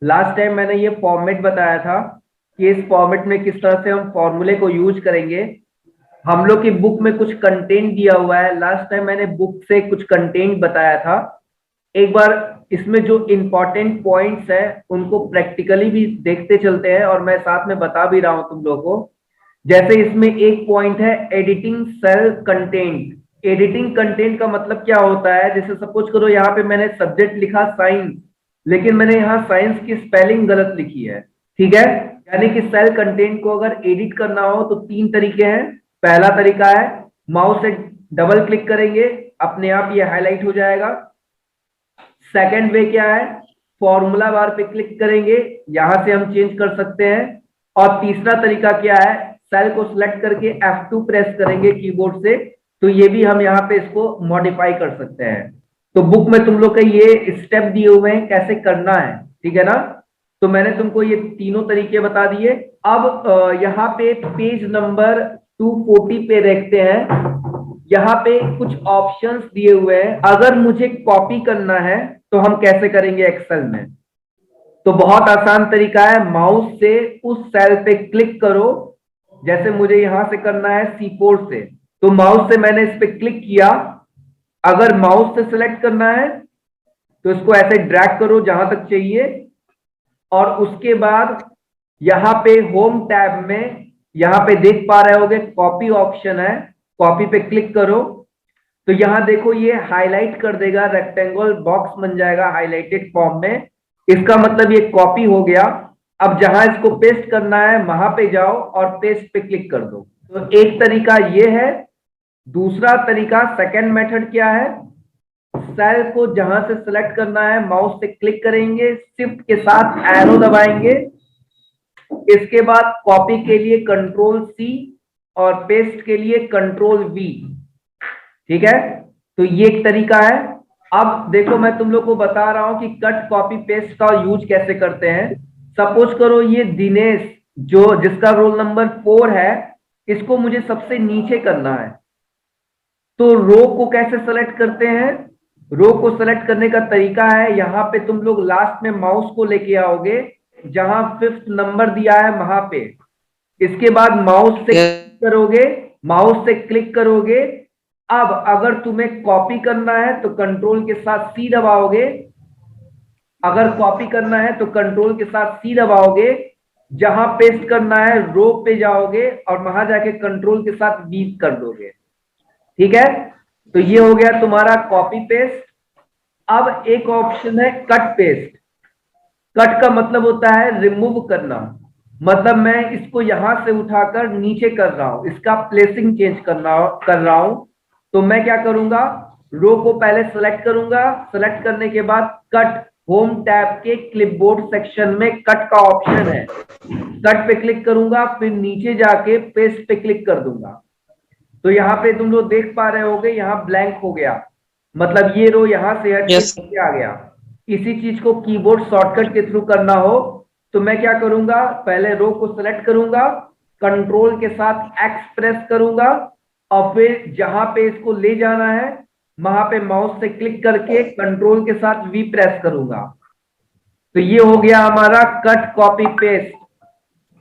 Last time मैंने ये format बताया था कि इस फॉर्मेट में किस तरह से हम फॉर्मूले को यूज करेंगे। हम लोग की बुक में कुछ कंटेंट दिया हुआ है, लास्ट टाइम मैंने बुक से कुछ कंटेंट बताया था। एक बार इसमें जो इंपॉर्टेंट पॉइंट्स है उनको प्रैक्टिकली भी देखते चलते हैं, और मैं साथ में बता भी रहा हूं तुम लोगों को। जैसे इसमें एक पॉइंट है editing cell content. Editing content का मतलब क्या होता है, जैसे सपोज करो यहाँ पे मैंने सब्जेक्ट लिखा साइंस, लेकिन मैंने यहाँ साइंस की स्पेलिंग गलत लिखी है। ठीक है, यानी कि सेल कंटेंट को अगर एडिट करना हो तो तीन तरीके हैं। पहला तरीका है माउस से डबल क्लिक करेंगे, अपने आप ये हाईलाइट हो जाएगा। सेकंड वे क्या है, फॉर्मूला बार पे क्लिक करेंगे, यहां से हम चेंज कर सकते हैं। और तीसरा तरीका क्या है, सेल को सिलेक्ट करके F2 प्रेस करेंगे कीबोर्ड से, तो ये भी हम यहाँ पे इसको मॉडिफाई कर सकते हैं। तो बुक में तुम लोग के ये स्टेप दिए हुए हैं कैसे करना है, ठीक है ना। तो मैंने तुमको ये तीनों तरीके बता दिए। अब यहाँ पे पेज नंबर 240 पे देखते हैं। यहाँ पे कुछ ऑप्शंस दिए हुए हैं, अगर मुझे कॉपी करना है तो हम कैसे करेंगे एक्सेल में। तो बहुत आसान तरीका है, माउस से उस सेल पे क्लिक करो। जैसे मुझे यहां से करना है C4 से, तो माउस से मैंने इस पे क्लिक किया। अगर माउस से सिलेक्ट करना है तो इसको ऐसे ड्रैग करो जहां तक चाहिए, और उसके बाद यहाँ पे होम टैब में यहाँ पे देख पा रहे होगे कॉपी ऑप्शन है, कॉपी पे क्लिक करो। तो यहां देखो ये हाईलाइट कर देगा, रेक्टेंगल बॉक्स बन जाएगा हाईलाइटेड फॉर्म में। इसका मतलब ये कॉपी हो गया। अब जहां इसको पेस्ट करना है वहां पे जाओ और पेस्ट पे क्लिक कर दो। तो एक तरीका ये है। दूसरा तरीका, सेकंड मेथड क्या है, सेल को जहां से सिलेक्ट करना है माउस से क्लिक करेंगे, शिफ्ट के साथ एरो दबाएंगे। इसके बाद कॉपी के लिए कंट्रोल C और पेस्ट के लिए कंट्रोल V। ठीक है, तो ये एक तरीका है। अब देखो मैं तुम लोग को बता रहा हूं कि कट कॉपी पेस्ट का यूज कैसे करते हैं। सपोज करो ये दिनेश, जो जिसका रोल नंबर 4 है, इसको मुझे सबसे नीचे करना है। तो रो को कैसे सेलेक्ट करते हैं, रो को सेलेक्ट करने का तरीका है, यहां पे तुम लोग लास्ट में माउस को लेके आओगे, जहां 5th नंबर दिया है वहां पे। इसके बाद माउस से यस क्लिक करोगे, माउस से क्लिक करोगे। अब अगर तुम्हें कॉपी करना है तो कंट्रोल के साथ C दबाओगे। अगर कॉपी करना है तो कंट्रोल के साथ C दबाओगे। जहां पेस्ट करना है रो पे जाओगे और वहां जाके कंट्रोल के साथ V कर दोगे। ठीक है, तो ये हो गया तुम्हारा कॉपी पेस्ट। अब एक ऑप्शन है कट पेस्ट। कट का मतलब होता है रिमूव करना, मतलब मैं इसको यहां से उठाकर नीचे कर रहा हूं, इसका प्लेसिंग चेंज कर रहा हूं। तो मैं क्या करूंगा, रो को पहले सेलेक्ट करूंगा, सेलेक्ट करने के बाद कट, होम टैब के क्लिपबोर्ड सेक्शन में कट का ऑप्शन है, कट पे क्लिक करूंगा, फिर नीचे जाके पेस्ट पे क्लिक कर दूंगा। तो यहाँ पे तुम लोग देख पा रहे होगे यहाँ ब्लैंक हो गया, मतलब ये रो यहां से हट के यस नीचे आ गया। इसी चीज को कीबोर्ड शॉर्टकट के थ्रू करना हो तो मैं क्या करूंगा, पहले रो को सेलेक्ट करूंगा, कंट्रोल के साथ X प्रेस करूंगा, और फिर जहां पे इसको ले जाना है वहां पे माउस से क्लिक करके कंट्रोल के साथ V प्रेस करूंगा। तो ये हो गया हमारा कट कॉपी पेस्ट।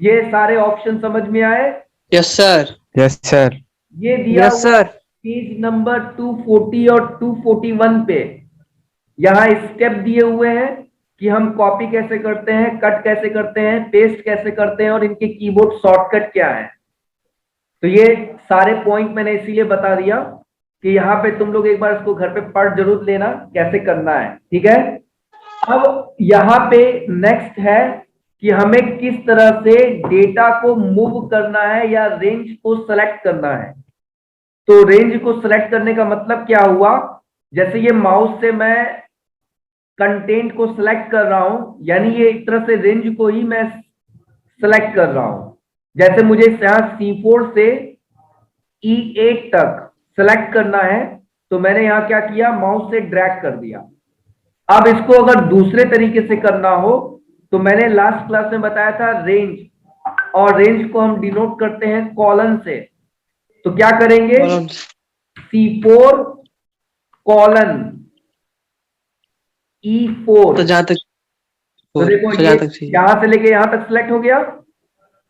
ये सारे ऑप्शन समझ में आए। Yes sir. Yes sir. ये दिया यस हुआ है सर। पेज नंबर 240 और 241 पे। यहाँ स्टेप दिए हुए हैं कि हम कॉपी कैसे करते हैं, कट कैसे करते हैं, पेस्ट कैसे करते हैं, और इनके कीबोर्ड शॉर्टकट क्या है। तो ये सारे पॉइंट मैंने इसीलिए बता दिया कि यहाँ पे तुम लोग एक बार इसको घर पे पढ़ जरूर लेना कैसे करना है। ठीक है, अब यहाँ पे नेक्स्ट है कि हमें किस तरह से डेटा को मूव करना है या रेंज को सेलेक्ट करना है। तो रेंज को सेलेक्ट करने का मतलब क्या हुआ, जैसे ये माउस से मैं कंटेंट को सिलेक्ट कर रहा हूं, यानी ये एक तरह से रेंज को ही मैं सिलेक्ट कर रहा हूं। जैसे मुझे यहां C4 से E8 तक सिलेक्ट करना है, तो मैंने यहां क्या किया, माउस से ड्रैग कर दिया। अब इसको अगर दूसरे तरीके से करना हो तो मैंने लास्ट क्लास में बताया था रेंज, और रेंज को हम डिनोट करते हैं कॉलन से। तो क्या करेंगे, C4 कॉलन तो E4। जहाँ तक तो देखो सर ये यहाँ तक चाहिए। यहां से लेके यहां तक सिलेक्ट हो गया।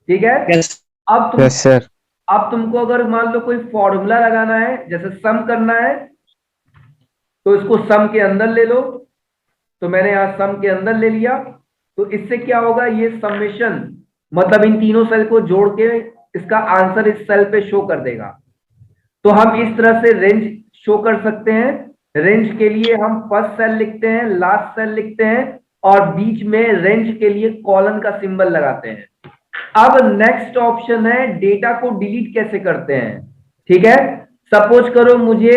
ठीक है। यस। अब तुम यस सर। अब तुमको अगर मान लो कोई फॉर्मूला लगाना है, जैसे सम करना है, तो इसको सम के अंदर ले लो। तो मैंने यहां सम के अंदर ले लिया। तो इससे क्या होगा, ये समेशन मतलब इन तीनों सेल को जोड़ के इसका आंसर इस सेल पे शो कर देगा। तो हम इस तरह से रेंज शो कर सकते हैं। रेंज के लिए हम फर्स्ट सेल लिखते हैं, लास्ट सेल लिखते हैं, और बीच में रेंज के लिए कॉलन का सिंबल लगाते हैं। अब नेक्स्ट ऑप्शन है डेटा को डिलीट कैसे करते हैं। ठीक है। सपोज करो मुझे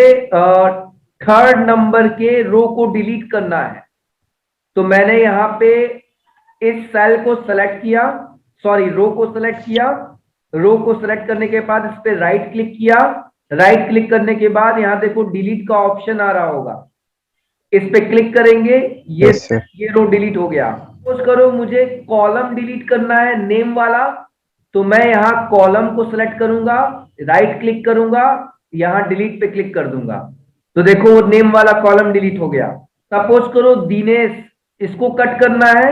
थर्ड नंबर के रो को डिलीट करना है। तो मैंने यहां पे इस सेल को सेलेक्ट किया, सॉरी रो को सेलेक्ट किया। रो को सेलेक्ट करने के बाद इस पे राइट क्लिक किया। राइट क्लिक करने के बाद यहां देखो डिलीट का ऑप्शन आ रहा होगा, इस पे क्लिक करेंगे, ये यस सर। ये रो डिलीट हो गया। सपोज करो मुझे कॉलम डिलीट करना है नेम वाला। तो मैं यहां कॉलम को सिलेक्ट करूंगा, राइट क्लिक करूंगा, यहां डिलीट पे क्लिक कर दूंगा। तो देखो वो नेम वाला कॉलम डिलीट हो गया। सपोज करो दिनेश, इसको कट करना है।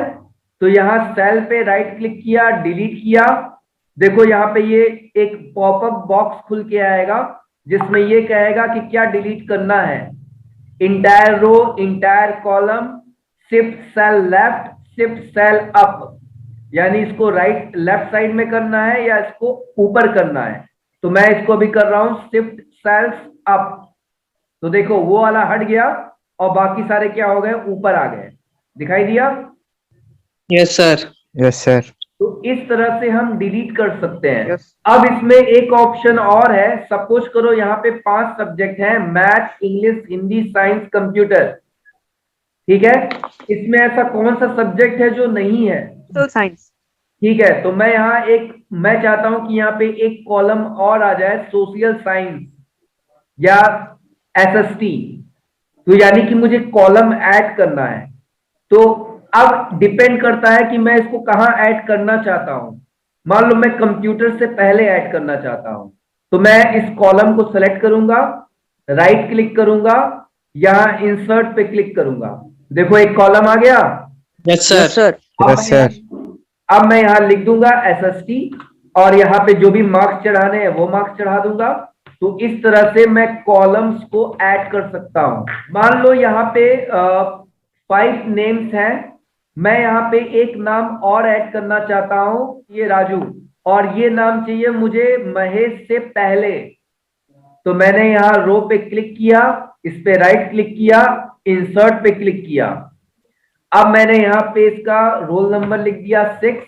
तो यहां सेल पे राइट क्लिक किया, डिलीट किया। देखो यहां पे ये एक पॉपअप बॉक्स खुल के आएगा, जिसमें ये कहेगा कि क्या डिलीट करना है। Entire row, entire column, shift cell left, shift cell up. यानी इसको राइट लेफ्ट साइड में करना है या इसको ऊपर करना है। तो मैं इसको अभी कर रहा हूं शिफ्ट सेल्स अप। तो देखो वो वाला हट गया और बाकी सारे क्या हो गए, ऊपर आ गए। दिखाई दिया। Yes sir. Yes sir. तो इस तरह से हम डिलीट कर सकते हैं। यस। अब इसमें एक ऑप्शन और है। सपोज करो यहाँ पे 5 सब्जेक्ट हैं, math, English, Hindi, science, computer. ठीक है। इसमें ऐसा कौन सा सब्जेक्ट है जो नहीं है। तो साइंस। ठीक है। तो मैं चाहता हूं कि यहाँ पे एक कॉलम और आ जाए, सोशल साइंस या एसएसटी। तो यानी कि मुझे कॉलम ऐड करना है। तो अब डिपेंड करता है कि मैं इसको कहां ऐड करना चाहता हूं। मान लो मैं कंप्यूटर से पहले ऐड करना चाहता हूं। तो मैं इस कॉलम को सेलेक्ट करूंगा, राइट क्लिक करूंगा, यहां इंसर्ट पे क्लिक करूंगा। देखो एक कॉलम आ गया। Yes yes sir. सर। अब यस सर। अब मैं यहां लिख दूंगा एसएसटी, और यहां पे जो भी मार्क्स चढ़ाने हैं वो मार्क्स चढ़ा दूंगा। तो इस तरह से मैं कॉलम्स को ऐड कर सकता हूं। मान लो यहाँ पे 5 नेम्स हैं। मैं यहाँ पे एक नाम और ऐड करना चाहता हूं, ये राजू। और ये नाम चाहिए मुझे महेश से पहले। तो मैंने यहाँ रो पे क्लिक किया, इस पे राइट क्लिक किया, इंसर्ट पे क्लिक किया। अब मैंने यहाँ पे इसका रोल नंबर लिख दिया 6,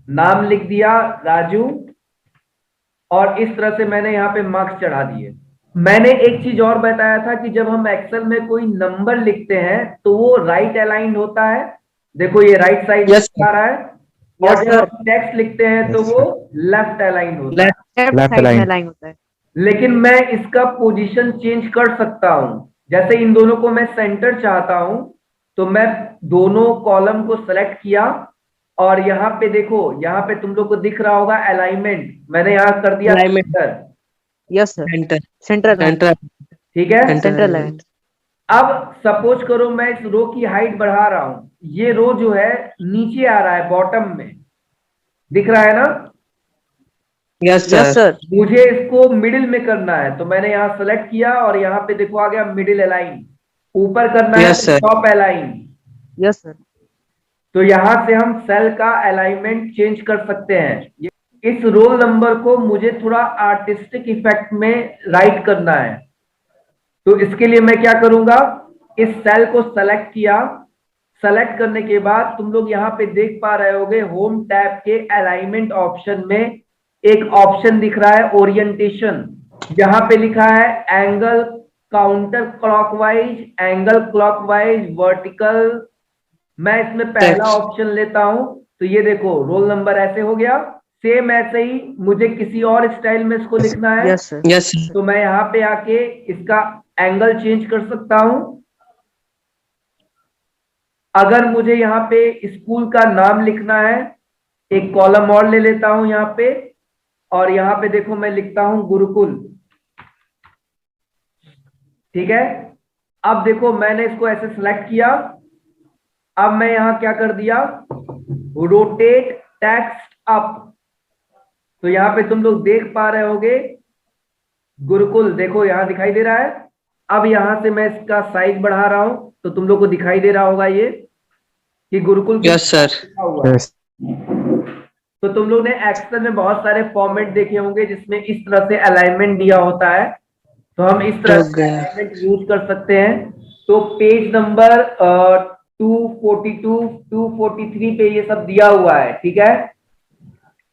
नाम लिख दिया राजू, और इस तरह से मैंने यहाँ पे मार्क्स चढ़ा दिए। मैंने एक चीज और बताया था कि जब हम एक्सेल में कोई नंबर लिखते हैं तो वो राइट अलाइंड होता है। देखो ये राइट साइड में यस आ सर। रहा है। और यस जब सर। हम टेक्स्ट लिखते हैं तो यस वो सर। लेफ्ट अलाइंड होता है। लेफ्ट। लेफ्ट लेफ्ट साइड में लाइन। लाइन होता है। लेकिन मैं इसका पोजीशन चेंज कर सकता हूं। जैसे इन दोनों को मैं सेंटर चाहता हूं, तो मैं दोनों कॉलम को सेलेक्ट किया, और यहाँ पे देखो, यहाँ पे तुम लोग को दिख रहा होगा अलाइनमेंट, मैंने यहाँ कर दिया alignment. Centre. Yes sir. Centre. Central line. Centre. ठीक है। Central centre. लाइन। अब सपोज करो मैं इस रो की हाइट बढ़ा रहा हूं। ये रो जो है नीचे आ रहा है, बॉटम में दिख रहा है ना। Yes yes sir. सर। मुझे इसको मिडिल में करना है, तो मैंने यहां सेलेक्ट किया और यहाँ पे देखो आ गया मिडिल अलाइन। ऊपर करना है यस तो sir. Top align. Yes sir. तो यहां से हम सेल का अलाइनमेंट चेंज कर सकते हैं। इस रोल नंबर को मुझे थोड़ा आर्टिस्टिक इफेक्ट में राइट करना है। तो इसके लिए मैं क्या करूंगा, इस सेल को सेलेक्ट किया। सेलेक्ट करने के बाद तुम लोग यहाँ पे देख पा रहे होगे होम टैब के अलाइनमेंट ऑप्शन में एक ऑप्शन दिख रहा है ओरिएंटेशन। यहाँ पे लिखा है angle counter clockwise, angle clockwise, vertical. मैं इसमें पहला ऑप्शन लेता हूं। तो ये देखो रोल नंबर ऐसे हो गया। सेम ऐसे ही मुझे किसी और स्टाइल में इसको लिखना है। Yes sir. Yes sir. तो मैं यहाँ पे आके इसका एंगल चेंज कर सकता हूं। अगर मुझे यहाँ पे स्कूल का नाम लिखना है, एक कॉलम और ले लेता हूं यहाँ पे, और यहाँ पे देखो मैं लिखता हूं गुरुकुल। ठीक है। अब देखो मैंने इसको ऐसे सिलेक्ट किया, अब मैं यहाँ क्या कर दिया, रोटेट टेक्स्ट अप। तो यहाँ पे तुम लोग देख पा रहे होगे गुरुकुल, देखो यहाँ दिखाई दे रहा है। अब यहाँ से मैं इसका साइज बढ़ा रहा हूं तो तुम लोग को दिखाई दे रहा होगा ये कि गुरुकुल Yes, sir. लिखा हुआ है। तो तुम लोग ने एक्सेल में बहुत सारे फॉर्मेट देखे होंगे जिसमें इस तरह से अलाइनमेंट दिया होता है, तो हम इस तरह हो से गया। अलाइनमेंट यूज कर सकते हैं। तो पेज नंबर 242 243 पे ये सब दिया हुआ है, ठीक है।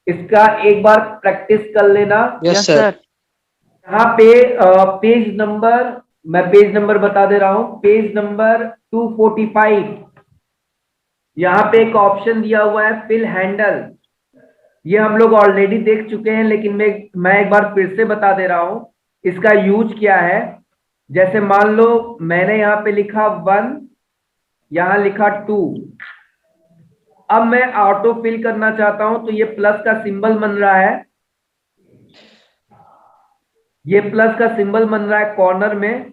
इसका एक बार प्रैक्टिस कर लेना। Yes, sir. यहाँ पे पेज नंबर, मैं पेज नंबर बता दे रहा हूं, पेज नंबर 245, यहाँ पे एक ऑप्शन दिया हुआ है फिल हैंडल। ये हम लोग ऑलरेडी देख चुके हैं, लेकिन मैं एक बार फिर से बता दे रहा हूं इसका यूज क्या है। जैसे मान लो मैंने यहाँ पे लिखा 1, यहाँ लिखा 2, अब मैं ऑटो फिल करना चाहता हूं तो ये प्लस का सिंबल बन रहा है, ये प्लस का सिंबल बन रहा है कॉर्नर में।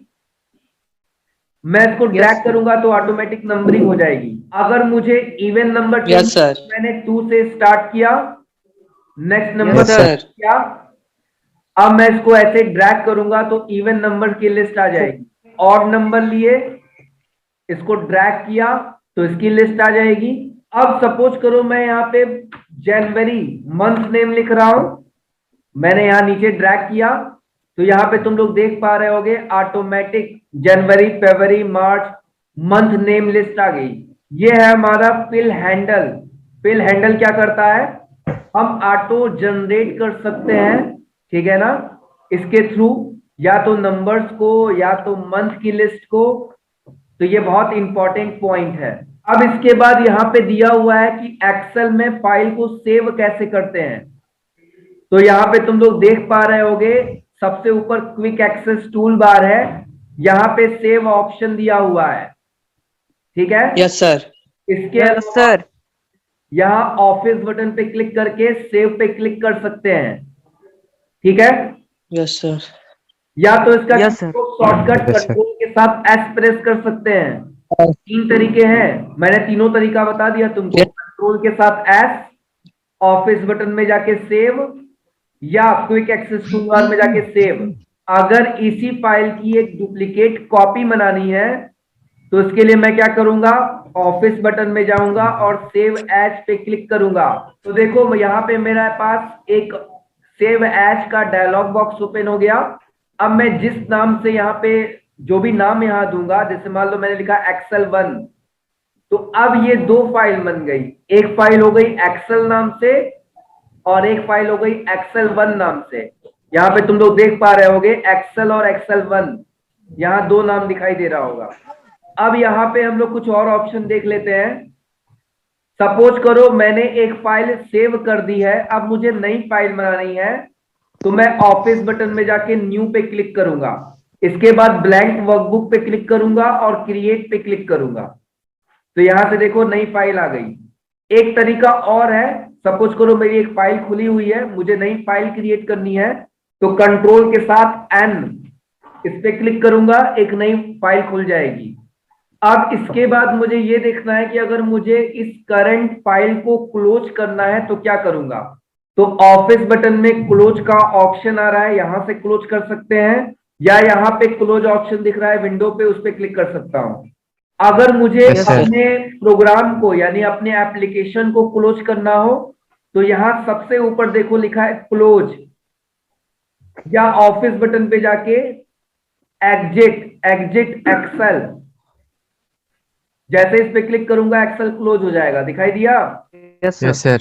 मैं इसको ड्रैग करूंगा तो ऑटोमेटिक नंबरिंग हो जाएगी। अगर मुझे इवन नंबर Yes, sir. मैंने 2 से स्टार्ट किया, नेक्स्ट नंबर Yes, sir. किया, अब मैं इसको ऐसे ड्रैग करूंगा तो इवन नंबर की लिस्ट आ जाएगी। ऑड नंबर लिए, इसको ड्रैग किया तो इसकी लिस्ट आ जाएगी। अब सपोज करो मैं यहाँ पे जनवरी मंथ नेम लिख रहा हूं, मैंने यहाँ नीचे ड्रैग किया तो यहाँ पे तुम लोग देख पा रहे होगे ऑटोमेटिक जनवरी, फरवरी, मार्च मंथ नेम लिस्ट आ गई। ये है हमारा फिल हैंडल। फिल हैंडल क्या करता है, हम ऑटो जनरेट कर सकते हैं, ठीक है ना, इसके थ्रू, या तो नंबर्स को या तो मंथ की लिस्ट को। तो ये बहुत इंपॉर्टेंट पॉइंट है। अब इसके बाद यहाँ पे दिया हुआ है कि एक्सेल में फाइल को सेव कैसे करते हैं। तो यहाँ पे तुम लोग देख पा रहे होगे सबसे ऊपर क्विक एक्सेस टूल बार है, यहाँ पे सेव ऑप्शन दिया हुआ है, ठीक है। Yes, sir. इसके Yes, अलावा sir. यहाँ ऑफिस बटन पे क्लिक करके सेव पे क्लिक कर सकते हैं, ठीक है। Yes, sir. या तो इसका Yes, sir. शॉर्टकट कंट्रोल के साथ एस प्रेस कर सकते हैं। 3 तरीके हैं, मैंने तीनों तरीका बता दिया तुमको। Yes. कंट्रोल के साथ एस, ऑफिस बटन में जाके सेव, या क्विक एक्सेस टूलबार में जाके सेव। अगर इसी फाइल की एक डुप्लीकेट कॉपी बनानी है तो इसके लिए मैं क्या करूंगा, ऑफिस बटन में जाऊंगा और सेव एज पे क्लिक करूंगा। तो देखो यहाँ पे मेरे पास एक सेव एज का डायलॉग बॉक्स ओपन हो गया। अब मैं जिस नाम से यहाँ पे जो भी नाम यहाँ दूंगा, जैसे मान लो मैंने लिखा एक्सेल 1, तो अब ये 2 फाइल बन गई। एक फाइल हो गई एक्सेल नाम से और एक फाइल हो गई एक्सेल 1 नाम से। यहाँ पे तुम लोग देख पा रहे होगे एक्सेल और एक्सेल 1, यहाँ 2 नाम दिखाई दे रहा होगा। अब यहाँ पे हम लोग कुछ और ऑप्शन देख लेते हैं। सपोज करो मैंने एक फाइल सेव कर दी है, अब मुझे नई फाइल बनानी है, तो मैं ऑफिस बटन में जाके न्यू पे क्लिक करूंगा। इसके बाद ब्लैंक वर्कबुक पे क्लिक करूंगा और क्रिएट पे क्लिक करूंगा। तो यहां से देखो नई फाइल आ गई। एक तरीका और है, सपोज करो मेरी एक फाइल खुली हुई है, मुझे नई फाइल क्रिएट करनी है, तो कंट्रोल के साथ एन इस पे क्लिक करूंगा, एक नई फाइल खुल जाएगी। अब इसके बाद मुझे ये देखना है कि अगर मुझे इस करंट फाइल को क्लोज करना है तो क्या करूंगा। तो ऑफिस बटन में क्लोज का ऑप्शन आ रहा है, यहां से क्लोज कर सकते हैं, या यहाँ पे क्लोज ऑप्शन दिख रहा है विंडो पे, उस पर क्लिक कर सकता हूं। अगर मुझे अपने प्रोग्राम को यानी अपने एप्लीकेशन को क्लोज करना हो तो यहाँ सबसे ऊपर देखो लिखा है क्लोज, या ऑफिस बटन पे जाके एग्जिट एक्सेल, जैसे इस पे क्लिक करूंगा एक्सेल क्लोज हो जाएगा। दिखाई दिया? Yes, sir. Yes, sir.